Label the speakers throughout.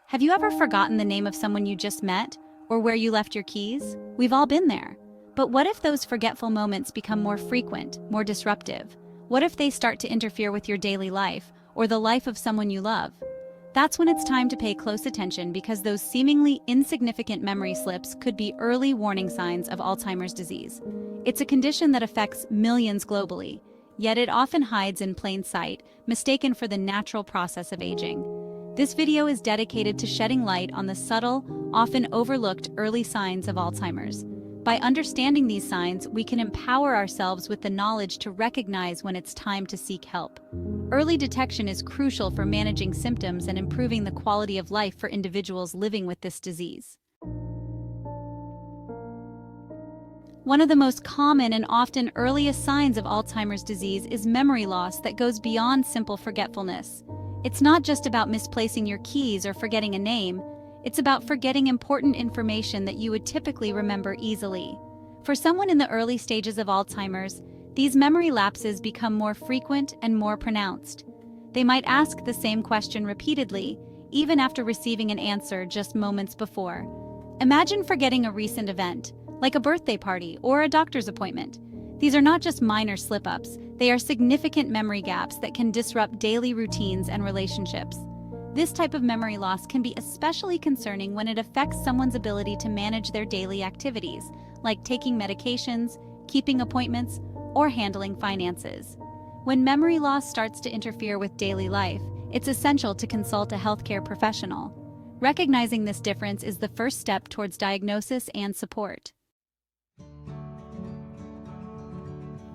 Speaker 1: Have you ever forgotten the name of someone you just met, or where you left your keys? We've all been there. But what if those forgetful moments become more frequent, more disruptive? What if they start to interfere with your daily life, or the life of someone you love? That's when it's time to pay close attention, because those seemingly insignificant memory slips could be early warning signs of Alzheimer's disease. It's a condition that affects millions globally, yet it often hides in plain sight, mistaken for the natural process of aging. This video is dedicated to shedding light on the subtle, often overlooked early signs of Alzheimer's. By understanding these signs, we can empower ourselves with the knowledge to recognize when it's time to seek help. Early detection is crucial for managing symptoms and improving the quality of life for individuals living with this disease. One of the most common and often earliest signs of Alzheimer's disease is memory loss that goes beyond simple forgetfulness. It's not just about misplacing your keys or forgetting a name. It's about forgetting important information that you would typically remember easily. For someone in the early stages of Alzheimer's, these memory lapses become more frequent and more pronounced. They might ask the same question repeatedly, even after receiving an answer just moments before. Imagine forgetting a recent event, like a birthday party or a doctor's appointment. These are not just minor slip-ups, they are significant memory gaps that can disrupt daily routines and relationships. This type of memory loss can be especially concerning when it affects someone's ability to manage their daily activities, like taking medications, keeping appointments, or handling finances. When memory loss starts to interfere with daily life, it's essential to consult a healthcare professional. Recognizing this difference is the first step towards diagnosis and support.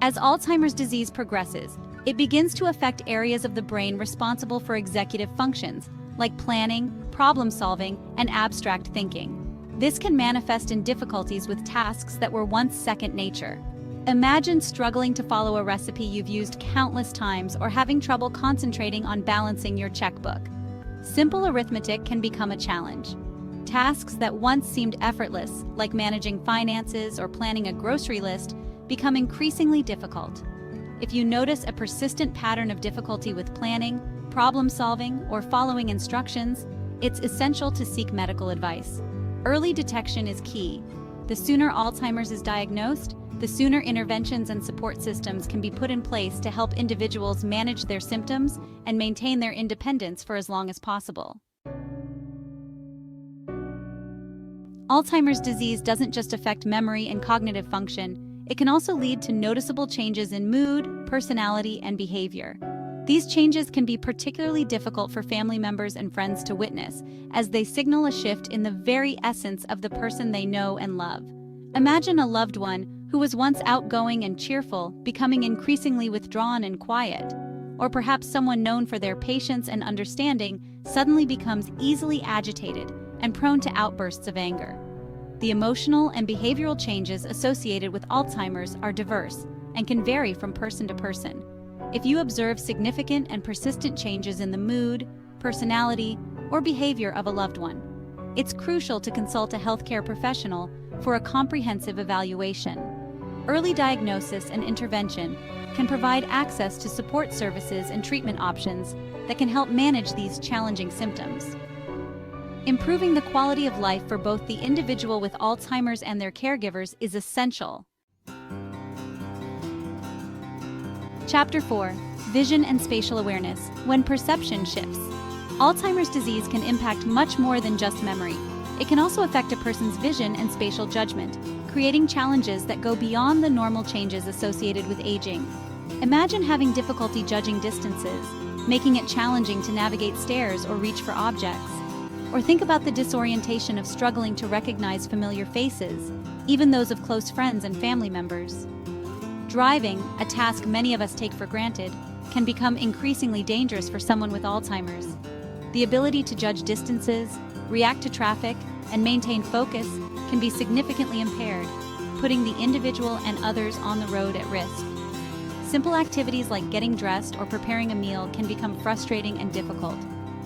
Speaker 1: As Alzheimer's disease progresses, it begins to affect areas of the brain responsible for executive functions, like planning, problem-solving, and abstract thinking. This can manifest in difficulties with tasks that were once second nature. Imagine struggling to follow a recipe you've used countless times, or having trouble concentrating on balancing your checkbook. Simple arithmetic can become a challenge. Tasks that once seemed effortless, like managing finances or planning a grocery list, become increasingly difficult. If you notice a persistent pattern of difficulty with planning, problem-solving, or following instructions, it's essential to seek medical advice. Early detection is key. The sooner Alzheimer's is diagnosed, the sooner interventions and support systems can be put in place to help individuals manage their symptoms and maintain their independence for as long as possible. Alzheimer's disease doesn't just affect memory and cognitive function. It can also lead to noticeable changes in mood, personality, and behavior. These changes can be particularly difficult for family members and friends to witness, as they signal a shift in the very essence of the person they know and love. Imagine a loved one who was once outgoing and cheerful becoming increasingly withdrawn and quiet. Or perhaps someone known for their patience and understanding suddenly becomes easily agitated and prone to outbursts of anger. The emotional and behavioral changes associated with Alzheimer's are diverse and can vary from person to person. If you observe significant and persistent changes in the mood, personality, or behavior of a loved one, it's crucial to consult a healthcare professional for a comprehensive evaluation. Early diagnosis and intervention can provide access to support services and treatment options that can help manage these challenging symptoms. Improving the quality of life for both the individual with Alzheimer's and their caregivers is essential. Chapter 4. Vision and Spatial Awareness. When perception shifts. Alzheimer's disease can impact much more than just memory. It can also affect a person's vision and spatial judgment, creating challenges that go beyond the normal changes associated with aging. Imagine having difficulty judging distances, making it challenging to navigate stairs or reach for objects. Or think about the disorientation of struggling to recognize familiar faces, even those of close friends and family members. Driving, a task many of us take for granted, can become increasingly dangerous for someone with Alzheimer's. The ability to judge distances, react to traffic, and maintain focus can be significantly impaired, putting the individual and others on the road at risk. Simple activities like getting dressed or preparing a meal can become frustrating and difficult.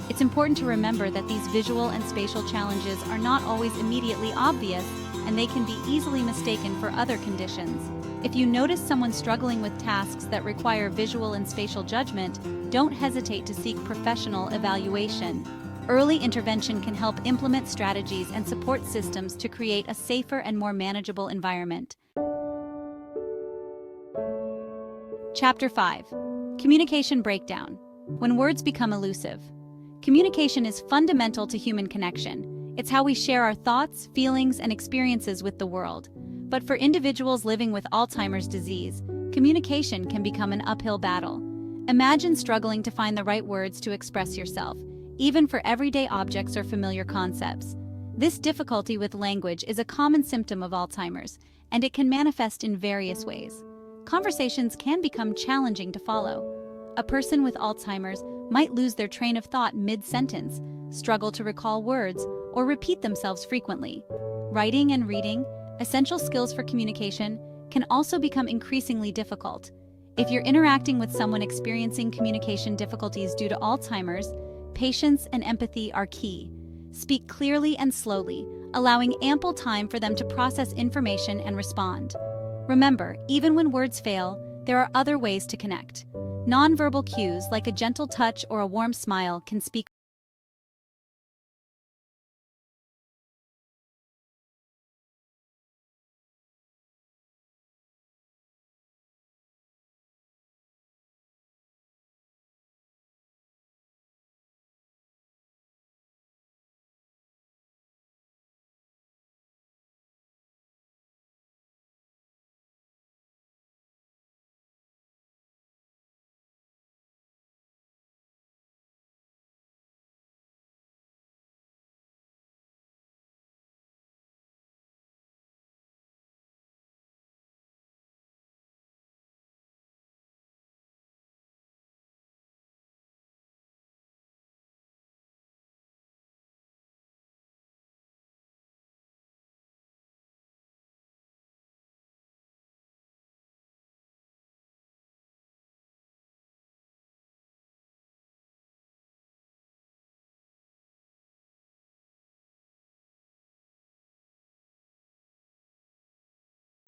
Speaker 1: It's important to remember that these visual and spatial challenges are not always immediately obvious, and they can be easily mistaken for other conditions. If you notice someone struggling with tasks that require visual and spatial judgment, don't hesitate to seek professional evaluation. Early intervention can help implement strategies and support systems to create a safer and more manageable environment. Chapter 5. Communication Breakdown. When words become elusive. Communication is fundamental to human connection. It's how we share our thoughts, feelings, and experiences with the world. But for individuals living with Alzheimer's disease, communication can become an uphill battle. Imagine struggling to find the right words to express yourself, even for everyday objects or familiar concepts. This difficulty with language is a common symptom of Alzheimer's, and it can manifest in various ways. Conversations can become challenging to follow. A person with Alzheimer's might lose their train of thought mid-sentence, struggle to recall words, or repeat themselves frequently. Writing and reading, essential skills for communication, can also become increasingly difficult. If you're interacting with someone experiencing communication difficulties due to Alzheimer's, patience and empathy are key. Speak clearly and slowly, allowing ample time for them to process information and respond. Remember, even when words fail, there are other ways to connect. Nonverbal cues like a gentle touch or a warm smile can speak.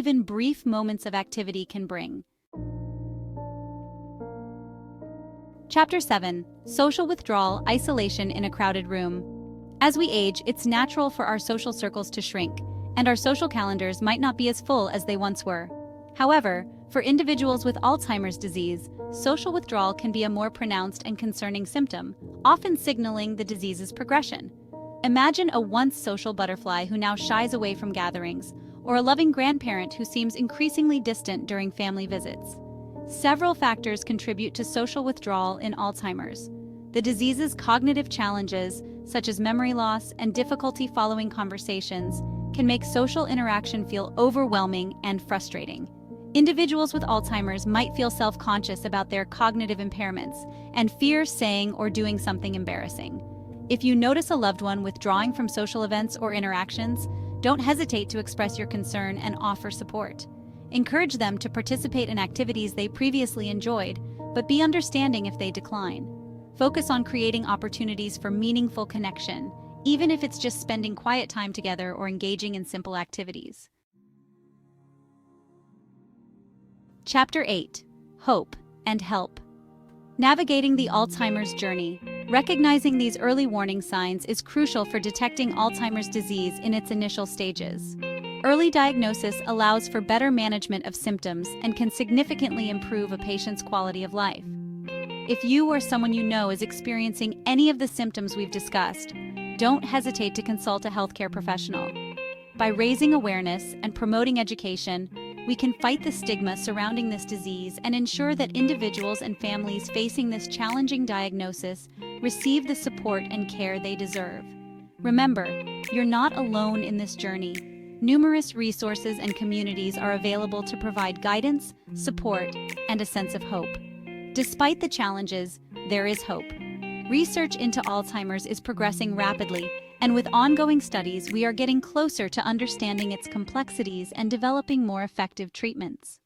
Speaker 1: Even brief moments of activity can bring. Chapter 7. Social Withdrawal, Isolation in a Crowded Room. As we age, it's natural for our social circles to shrink, and our social calendars might not be as full as they once were. However, for individuals with Alzheimer's disease, social withdrawal can be a more pronounced and concerning symptom, often signaling the disease's progression. Imagine a once social butterfly who now shies away from gatherings, or a loving grandparent who seems increasingly distant during family visits. Several factors contribute to social withdrawal in Alzheimer's. The disease's cognitive challenges, such as memory loss and difficulty following conversations, can make social interaction feel overwhelming and frustrating. Individuals with Alzheimer's might feel self-conscious about their cognitive impairments and fear saying or doing something embarrassing. If you notice a loved one withdrawing from social events or interactions, don't hesitate to express your concern and offer support. Encourage them to participate in activities they previously enjoyed, but be understanding if they decline. Focus on creating opportunities for meaningful connection, even if it's just spending quiet time together or engaging in simple activities. Chapter 8. Hope and Help. Navigating the Alzheimer's journey. Recognizing these early warning signs is crucial for detecting Alzheimer's disease in its initial stages. Early diagnosis allows for better management of symptoms and can significantly improve a patient's quality of life. If you or someone you know is experiencing any of the symptoms we've discussed, don't hesitate to consult a healthcare professional. By raising awareness and promoting education, we can fight the stigma surrounding this disease and ensure that individuals and families facing this challenging diagnosis receive the support and care they deserve. Remember, you're not alone in this journey. Numerous resources and communities are available to provide guidance, support, and a sense of hope. Despite the challenges, there is hope. Research into Alzheimer's is progressing rapidly, and with ongoing studies, we are getting closer to understanding its complexities and developing more effective treatments.